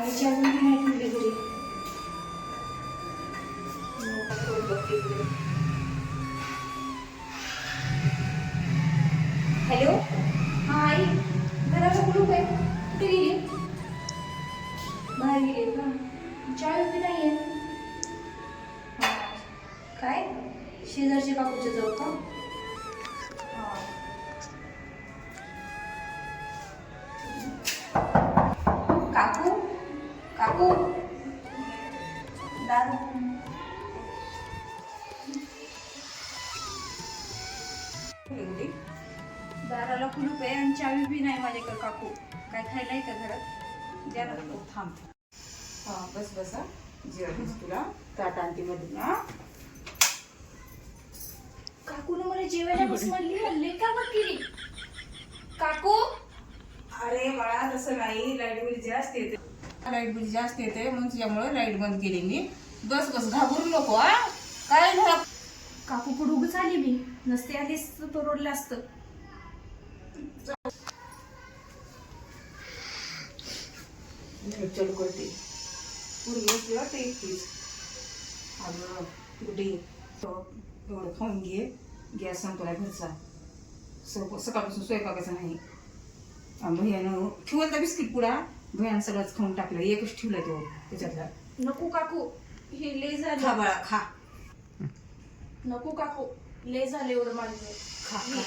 आईची अजून पण नाही ठेवली घरी. हॅलो, हा आई, घराला कुलूप आहे, कुठे गेली? बाहेर गेली का? चावी बी नाही आहे. काय शेजारच्या काकूच्या जवळ का? काकू, काकू, दार दाराला कुलूप आहे आणि चावी बी नाही माझ्याकडे. काकू, काय खायला आहे का घरात? द्या ना. थांब. हा बस बस. जेवण तुला ताट आणते मधून. काकूने मला जेवायला बस म्हणली, हल्ले का बघ केली? काकू, अरे बाळा तसं नाही, लाईट बिल जास्त येते. लाईट बिल जास्त येते म्हणून तुझ्यामुळे लाईट बंद केली मी. बस बस, घाबरू नको. काय घरात काकू पुढे उभं आली मी, नसते आधीच तो रोडला असतं. चल करते पूर्वी ते एकटीच. अगं कुठे एवढं खाऊन घे. गॅस संपला घरचा. सकाळपासून स्वयंपाकाचा नाही. भैयानं ठेवलं बिस्किट पुडा, भैयानं सगळंच खाऊन टाकलं. एकच ठेवलं तो त्याच्यातला. नको काकू, हे लय खा झालं. बाळा खा. नको काकू, लय झालं एवढं माझं. खा खा.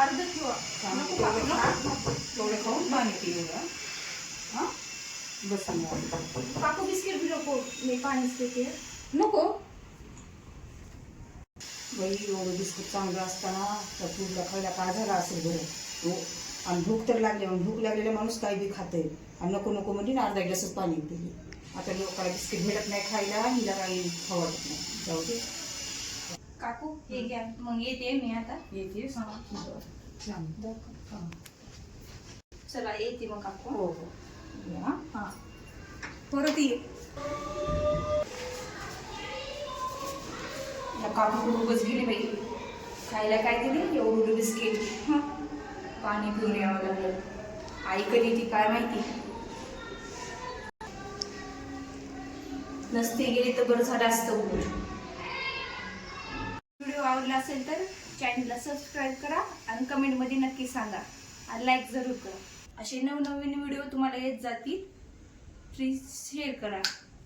अर्ध ठेवा. नको काकू, नको. थोडं खाऊन पाणी पिऊया. हा बस. काकू बिस्किट बी नको, मी पाणीच देते. नको बाई, एवढं बिस्किट चांगलं असताना त्या फूडला खायला काय झाला असेल बरं हो. आणि भूक तर लागली, भूक लागलेला माणूस काही बी खाते. आणि नको नको म्हणजे अर्धा ग्लासच पाणी पिली. आता लोकांना बिस्किट भेटत नाही खायला, हिला काही खाऊ वाटत नाही. जाऊ दे काकू, हे घ्या, मग येते मी आता. येते. चला येते मग काकू. हो हो या. हा, परत ये. काकू उगाच गेली बाई. खायला काय दिली? एवढं बिस्किट. पाणी पिऊन यावं लागलं. आई कधी ती काय माहिती. नसते गेली तर बरं झालं असतं. व्हिडिओ आवडला असेल तर चॅनलला सबस्क्राईब करा आणि कमेंटमध्ये नक्की सांगा आणि लाईक जरूर करा. असे नवनवीन व्हिडिओ तुम्हाला येत जातील. प्लीज शेअर करा.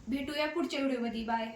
भेटूया पुढच्या व्हिडिओमध्ये. बाय.